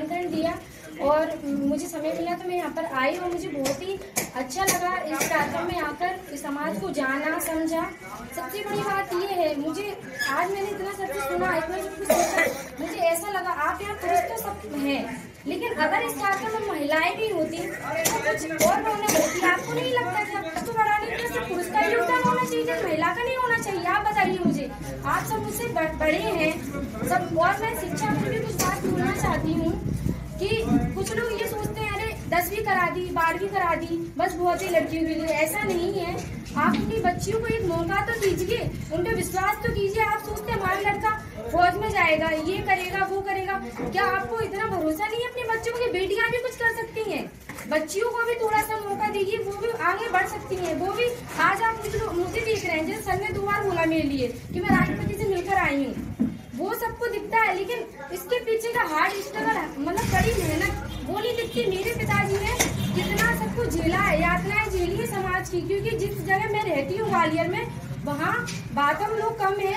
आमंत्रण दिया और मुझे समय मिला तो मैं यहाँ पर आई और मुझे बहुत ही अच्छा लगा इस कार्यक्रम में आकर समाज को जाना समझा। सबसे बड़ी बात ये है, मुझे आज मैंने इतना सब कुछ सुना, इतना सब कुछ सोचा, मुझे ऐसा लगा आप यहाँ पुरुष तो सब हैं, लेकिन अगर इस कार्यक्रम में महिलाएं भी होती तो कुछ और रौनक होती। आपको नहीं लगता कि आपको बढ़ाने के लिए सिर्फ पुरुष का योगदान होना चाहिए, महिला का नहीं होना चाहिए? आप बताइए मुझे, आप सब मुझसे बड़े हैं सब। और मैं शिक्षा में भी कुछ बात बोलना चाहती हूँ कि कुछ लोग ये सोचते हैं अरे 10वीं करा दी, 12वीं करा दी, बस बहुत ही लड़कियों के लिए। ऐसा नहीं है, आप अपनी बच्चियों को एक मौका तो दीजिए, उन पर विश्वास तो कीजिए। आप सोचते हैं हमारा लड़का फौज में जाएगा, ये करेगा, वो करेगा, क्या आपको इतना भरोसा नहीं है अपने बच्चों की? बेटियां भी कुछ कर सकती हैं, बच्चियों को भी थोड़ा सा मौका दीजिए, वो भी आगे बढ़ सकती हैं। वो भी आज आप मुझे देख रहे हैं, जैसे सर ने 2 बार बोला मेरे लिए कि मैं राष्ट्रपति से मिलकर आई हूँ, वो सबको दिखता है, लेकिन इसके पीछे का हार्ड स्ट्रगल मतलब कड़ी मेहनत वो नहीं दिखती। मेरे पिताजी ने कितना सब कुछ झेला है, यातनाएं झेली है समाज की, क्योंकि जिस जगह मैं रहती हूँ ग्वालियर में, वहाँ बातम लोग कम है,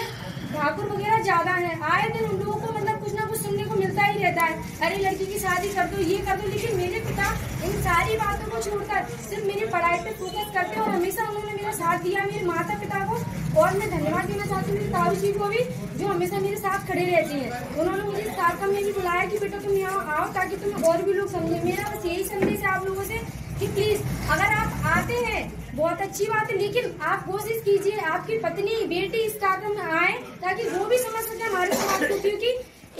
ठाकुर वगैरह ज्यादा है। आए दिन उन लोगों को मतलब कुछ ना कुछ सुनने को मिलता ही रहता है, अरे लड़की की शादी कर दो, ये कर दो। लेकिन मेरे पिता इन सारी बातों को छोड़कर सिर्फ मेरी पढ़ाई पे फोकस करते और हमेशा उन्होंने मेरा साथ दिया, मेरे माता पिता को। और मैं धन्यवाद देना चाहती हूँ मेरी ताऊ जी को भी, जो हमेशा मेरे साथ खड़े रहती हैं। उन्होंने मुझे इस कार्यक्रम में भी बुलाया कि बेटा तुम यहाँ आओ ताकि तुम्हें और भी लोग समझे। मेरा बस यही संदेश है आप लोगों से कि प्लीज अगर आप आते हैं बहुत अच्छी बात है, लेकिन आप कोशिश कीजिए आपकी पत्नी बेटी इस कार्यक्रम में आए ताकि वो भी समझ सके हमारे समाज को। क्योंकि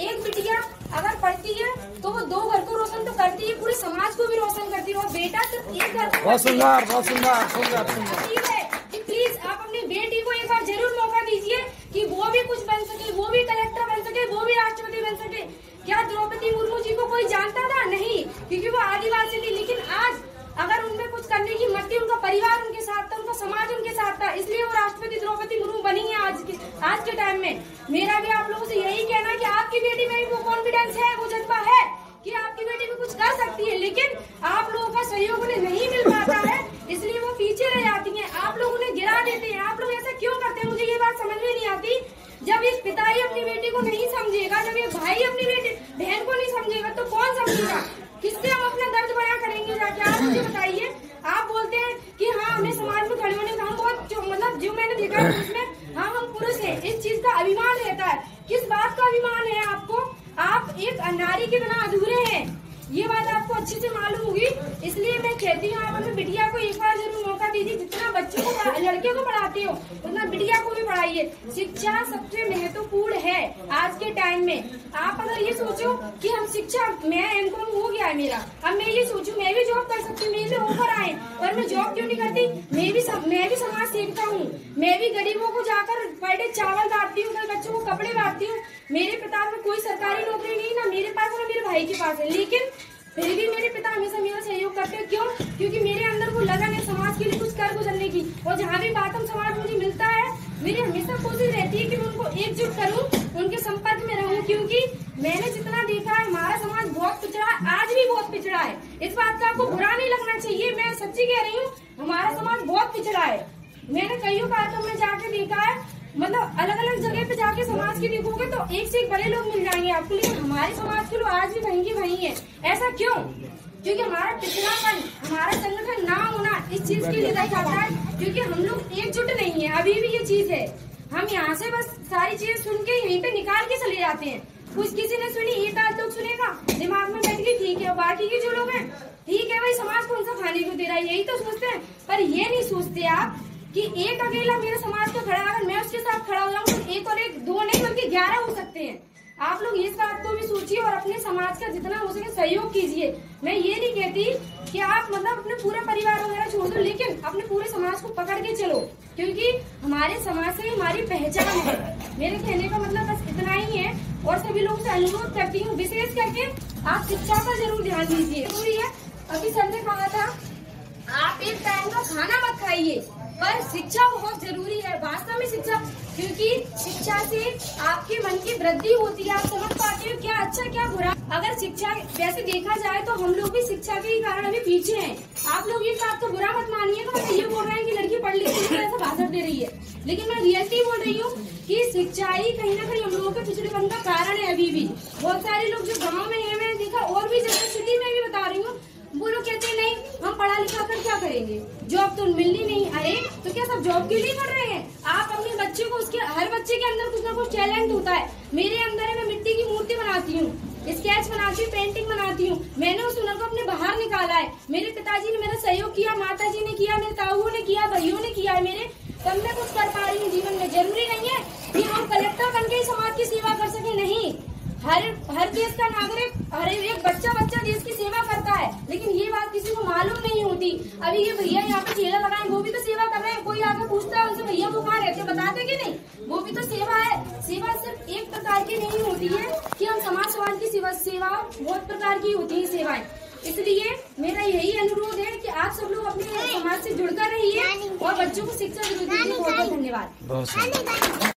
एक बिटिया अगर पढ़ती है तो वो 2 घर को रोशन तो करती है, पूरे समाज को भी रोशन करती है। और बेटा सिर्फ एक घर। बहुत सुंदर, बहुत सुंदर, सुंदर, सुंदर। कि प्लीज आप अपनी बेटी को एक बार जरूर मौका दीजिए कि वो भी कुछ बन सके, वो भी कलेक्टर बन सके, वो भी राष्ट्रपति बन सके। क्या द्रौपदी मुर्मू जी को कोई जानता था? नहीं, क्योंकि वो आदिवासी थी। लेकिन आज अगर उनमें कुछ करने की मत थी, उनका परिवार उनके साथ था, उनका समाज उनके साथ था, इसलिए वो राष्ट्रपति द्रौपदी मुर्मू बनी है आज के टाइम में। मेरा भी आप लोगों से यही कहना है कि आपकी बेटी में भी वो कॉन्फिडेंस है, वो जज्बा है कि आपकी बेटी भी कुछ कर सकती है, लेकिन आप लोगों का सहयोग उन्हें नहीं मिल पाता है, इसलिए वो पीछे रह जाती हैं। आप लोग उन्हें गिरा देते हैं। आप लोग ऐसा क्यों करते हैं? मुझे ये बात समझ में नहीं आती। जब एक पिता ही अपनी बेटी को नहीं समझेगा, जब एक भाई अपनी बेटी बहन को नहीं समझेगा, तो कौन समझेगा? किससे हम अपना दर्द बयां करेंगे जाके? आप मुझे बताइए। आप बोलते हैं कि हाँ हमें समाज में खड़े होने का, हम बहुत मतलब जो मैंने देखा है उसमें हाँ हम पुरुष हैं, इस चीज का अभिमान रहता है। किस बात का अभिमान है आपको? आप एक नारी के बिना अधूरे हैं, ये बात आपको अच्छे से मालूम होगी। इसलिए मैं कहती हूँ आप अपनी बिटिया को एक बार जरूर मौका दीजिए। जितना बच्चों को लड़के को पढ़ाते हो उतना बिटिया को भी पढ़ाइए। शिक्षा सबसे महत्वपूर्ण है आज के टाइम में। आप अगर ये सोचो कि हम शिक्षा, मैं एमकॉम हो गया है मेरा, अब मैं ये सोचूं मैं भी जॉब कर सकती हूँ, मेरे लिए ऑफर आए और मैं जॉब क्यों नहीं करती? मैं भी समाज सेविका हूँ, मैं भी गरीबों को जाकर पर डे चावल बांटती हूँ, कल बच्चों को कपड़े बांटती हूँ। मेरे पिता में कोई सरकारी नौकरी नहीं, ना मेरे पास ना मेरे भाई के पास है, लेकिन फिर भी मेरे पिता हमेशा मेरा सहयोग करते हैं। क्यों? क्योंकि मेरे अंदर वो लगन है समाज के लिए कुछ कर गुजरने की। और जहाँ भी बातम समाज मुझे मिलता है, मेरी हमेशा कोशिश रहती है कि मैं उनको एकजुट करूं, उनके संपर्क में रहूं। क्योंकि मैंने जितना देखा है हमारा समाज बहुत पिछड़ा है, आज भी बहुत पिछड़ा है। इस बात का आपको बुरा नहीं लगना चाहिए, मैं सच्ची कह रही हूँ, हमारा समाज बहुत पिछड़ा है। मैंने कई कार्यक्रम में जाके देखा है, मतलब अलग अलग जगह पे जाके समाज के देखोगे तो एक से एक बड़े लोग मिल जाएंगे आपको, लेकिन हमारे समाज के लोग आज भी वहीं के वहीं है। ऐसा क्यों? क्योंकि हमारा पिछड़ापन, हमारा संगठन ना होना इस चीज के लिए जाता है, क्योंकि हम लोग एकजुट नहीं है। अभी भी ये चीज है, हम यहाँ से बस सारी चीजें सुन के यहीं पे निकाल के चले जाते हैं। कुछ किसी ने सुनी, एक आध लोग सुनेगा, दिमाग में बैठ गई, ठीक है। बाकी के जो लोग हैं, ठीक है भाई समाज कौन सा खाने को दे रहा है, यही तो सोचते हैं। पर ये नहीं सोचते आप कि एक अकेला मेरे समाज का खड़ा, अगर मैं उसके साथ खड़ा हो जाऊँ तो एक और एक 2 नहीं बल्कि 11 हो सकते हैं। आप लोग इस बात को भी सोचिए और अपने समाज का जितना हो सके सहयोग कीजिए। मैं ये नहीं कहती कि आप मतलब अपने पूरा परिवार वगैरह छोड़ दो, लेकिन अपने पूरे समाज को पकड़ के चलो, क्योंकि हमारे समाज से हमारी पहचान है। मेरे कहने का मतलब बस इतना ही है। और सभी लोगों से अनुरोध करती हूँ, विशेष करके आप शिक्षा पर जरूर ध्यान दीजिए। जरूरी है, अभी सर ने कहा था आप एक टाइम का खाना मत खाइए, पर शिक्षा बहुत जरूरी है वास्तव में शिक्षा, क्योंकि शिक्षा से आपके मन की वृद्धि होती है, आप समझ पाते हो क्या अच्छा क्या बुरा। अगर शिक्षा वैसे देखा जाए तो हम लोग भी शिक्षा के कारण अभी पीछे हैं। आप लोग ये बात को बुरा मत मानिएगा, ये बोल रहे हैं कि लड़की पढ़ लिखी है ऐसा भाषण दे रही है, लेकिन मैं रियलिटी बोल रही हूँ कि शिक्षा ही कहीं ना कहीं हम लोगों के पिछड़ेपन का कारण है। अभी भी बहुत सारे लोग जो गाँव में है, मैंने देखा और करेंगे, जॉब तो मिलनी नहीं। अरे तो क्या सब जॉब के लिए कर रहे हैं? आप अपने बच्चे को, उसके हर बच्चे के अंदर कुछ ना कुछ टैलेंट होता है। मेरे अंदर है, मैं मिट्टी की मूर्ति बनाती हूँ, स्केच बनाती हूँ, पेंटिंग बनाती हूँ। मैंने उस हुनर को अपने बाहर निकाला है। मेरे पिताजी ने मेरा सहयोग किया, माता जी ने किया, मेरे ताऊओं ने किया, भाइयों ने किया है मेरे, तब मैं कुछ कर पा रही हूँ जीवन में। जरूरी नहीं है कि हम कलेक्टर बनके ही समाज की सेवा कर सके, नहीं। हर देश का नागरिक, हर एक बच्चा देश की सेवा करता है, लेकिन ये बात किसी को मालूम नहीं होती। अभी ये भैया यहाँ पे ठेला लगाए, वो भी तो सेवा कर रहे हैं। कोई आके पूछता है उनसे, भैया वो कहाँ रहते, बताते कि नहीं? वो भी तो सेवा है। सेवा सिर्फ एक प्रकार की नहीं होती है कि हम समाज की सेवा बहुत प्रकार की होती है सेवाएं। इसलिए मेरा यही अनुरोध है कि आप सब लोग अपने समाज से जुड़कर रहिए और बच्चों को शिक्षा जरूर दीजिए। बहुत बहुत धन्यवाद।